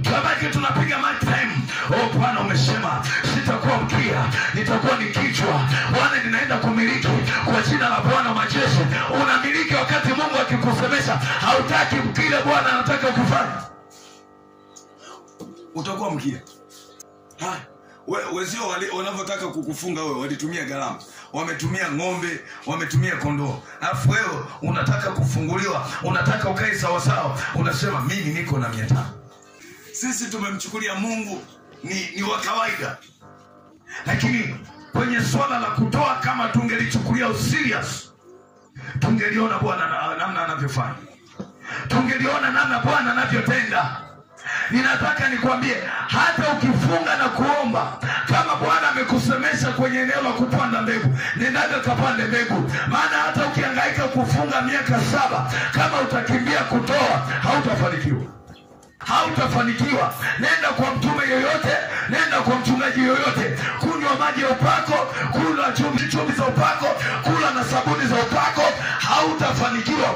Tunabaki tunapiga mic time. Oh Bwana umesema sitakuwa mkia, nitakuwa ni kichwa. Bwana ninaenda kumiliki kwa jina la Bwana majeshi. Unamiliki wakati Mungu akikusemesha hautaki kile Bwana anataka kufanya. Utakuwa mkia. Wezio wanavyotaka kukufunga wewe walitumia gharama. Wametumia ng'ombe, wametumia kondoo. Alafu wewe unataka kufunguliwa, unataka ukae sawa sawa. Unasema mimi niko na 500. Sisi tumemchukulia Mungu ni wa kawaida. Lakini kwenye swala la kutoa, kama tungelichukulia serious, tungeliona Bwana namna anavyofanya. Tungeliona namna Bwana anavyotenda. Ninataka nikwambie, hata ukifunga na kuomba, kama Bwana amekusemesha kwenye eneo la kupanda mbegu, nenda kapande mbegu. Maana hata ukihangaika kufunga miaka 7, kama utakimbia kutoa, hautafanikiwa. Hautafanikiwa. Nenda kwa mtume yoyote, nenda kwa mchungaji yoyote, kunywa maji ya upako, kula chumvi za upako, kula na sabuni za upako, hautafanikiwa.